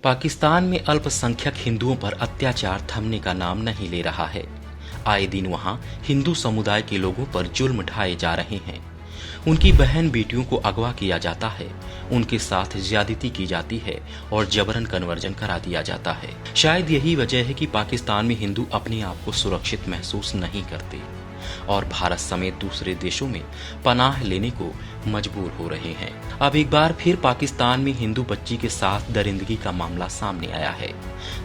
पाकिस्तान में अल्पसंख्यक हिंदुओं पर अत्याचार थमने का नाम नहीं ले रहा है। आए दिन वहां हिंदू समुदाय के लोगों पर जुल्म ढाए जा रहे हैं। उनकी बहन बेटियों को अगवा किया जाता है, उनके साथ ज्यादती की जाती है और जबरन कन्वर्जन करा दिया जाता है। शायद यही वजह है कि पाकिस्तान में हिंदू अपने आप को सुरक्षित महसूस नहीं करते और भारत समेत दूसरे देशों में पनाह लेने को मजबूर हो रहे हैं। अब एक बार फिर पाकिस्तान में हिंदू बच्ची के साथ दरिंदगी का मामला सामने आया है,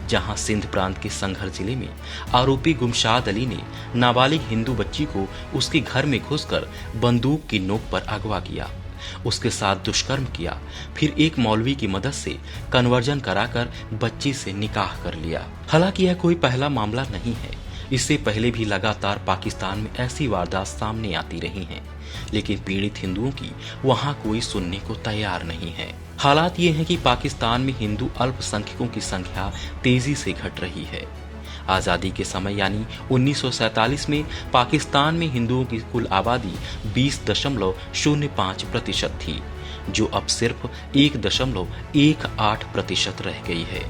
जहां सिंध प्रांत के संघर जिले में आरोपी गुमशाद अली ने नाबालिग हिंदू बच्ची को उसके घर में घुसकर बंदूक की नोक पर अगवा किया, उसके साथ दुष्कर्म किया, फिर एक मौलवी की मदद से कन्वर्जन कराकर बच्ची से निकाह कर लिया। हालांकि यह कोई पहला मामला नहीं है, इससे पहले भी लगातार पाकिस्तान में ऐसी वारदात सामने आती रही हैं, लेकिन पीड़ित हिंदुओं की वहां कोई सुनने को तैयार नहीं है। हालात ये हैं कि पाकिस्तान में हिंदू अल्पसंख्यकों की संख्या तेजी से घट रही है। आजादी के समय यानी 1947 में पाकिस्तान में हिंदुओं की कुल आबादी 20.05% थी, जो अब सिर्फ 1.18% रह गई है।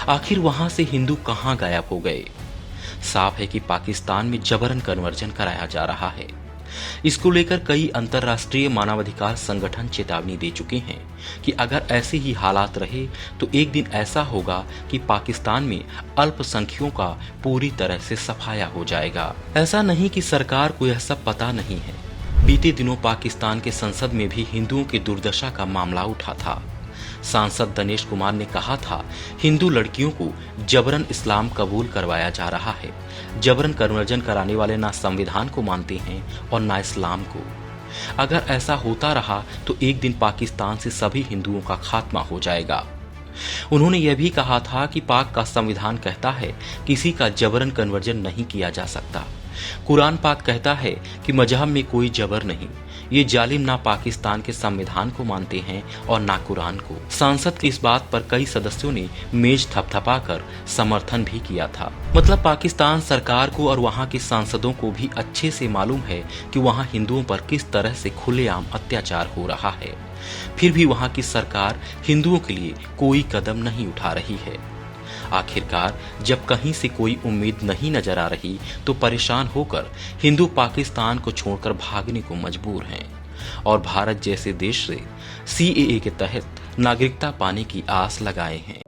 आखिर वहां से हिंदू कहां गायब हो गए? साफ है कि पाकिस्तान में जबरन कन्वर्जन कराया जा रहा है। इसको लेकर कई अंतर्राष्ट्रीय मानवाधिकार संगठन चेतावनी दे चुके हैं कि अगर ऐसे ही हालात रहे तो एक दिन ऐसा होगा कि पाकिस्तान में अल्पसंख्यकों का पूरी तरह से सफाया हो जाएगा। ऐसा नहीं कि सरकार को यह सब पता नहीं है। बीते दिनों पाकिस्तान के संसद में भी हिंदुओं की दुर्दशा का मामला उठा था। सांसद दिनेश कुमार ने कहा था, हिंदू लड़कियों को जबरन इस्लाम कबूल करवाया जा रहा है। जबरन कन्वर्जन कराने वाले ना संविधान को मानते हैं और ना इस्लाम को। अगर ऐसा होता रहा तो एक दिन पाकिस्तान से सभी हिंदुओं का खात्मा हो जाएगा। उन्होंने यह भी कहा था कि पाक का संविधान कहता है किसी का जबरन कन्वर्जन नहीं किया जा सकता। कुरान पाक कहता है कि मजहब में कोई जबर नहीं। ये जालिम ना पाकिस्तान के संविधान को मानते हैं और ना कुरान को। सांसद की इस बात पर कई सदस्यों ने मेज थपथपाकर समर्थन भी किया था। मतलब पाकिस्तान सरकार को और वहां के सांसदों को भी अच्छे से मालूम है कि वहां हिंदुओं पर किस तरह से खुलेआम अत्याचार हो रहा है। फिर भी वहां की सरकार हिंदुओं के लिए कोई कदम नहीं उठा रही है। आखिरकार जब कहीं से कोई उम्मीद नहीं नजर आ रही तो परेशान होकर हिंदू पाकिस्तान को छोड़कर भागने को मजबूर हैं और भारत जैसे देश से सीएए के तहत नागरिकता पाने की आस लगाए हैं।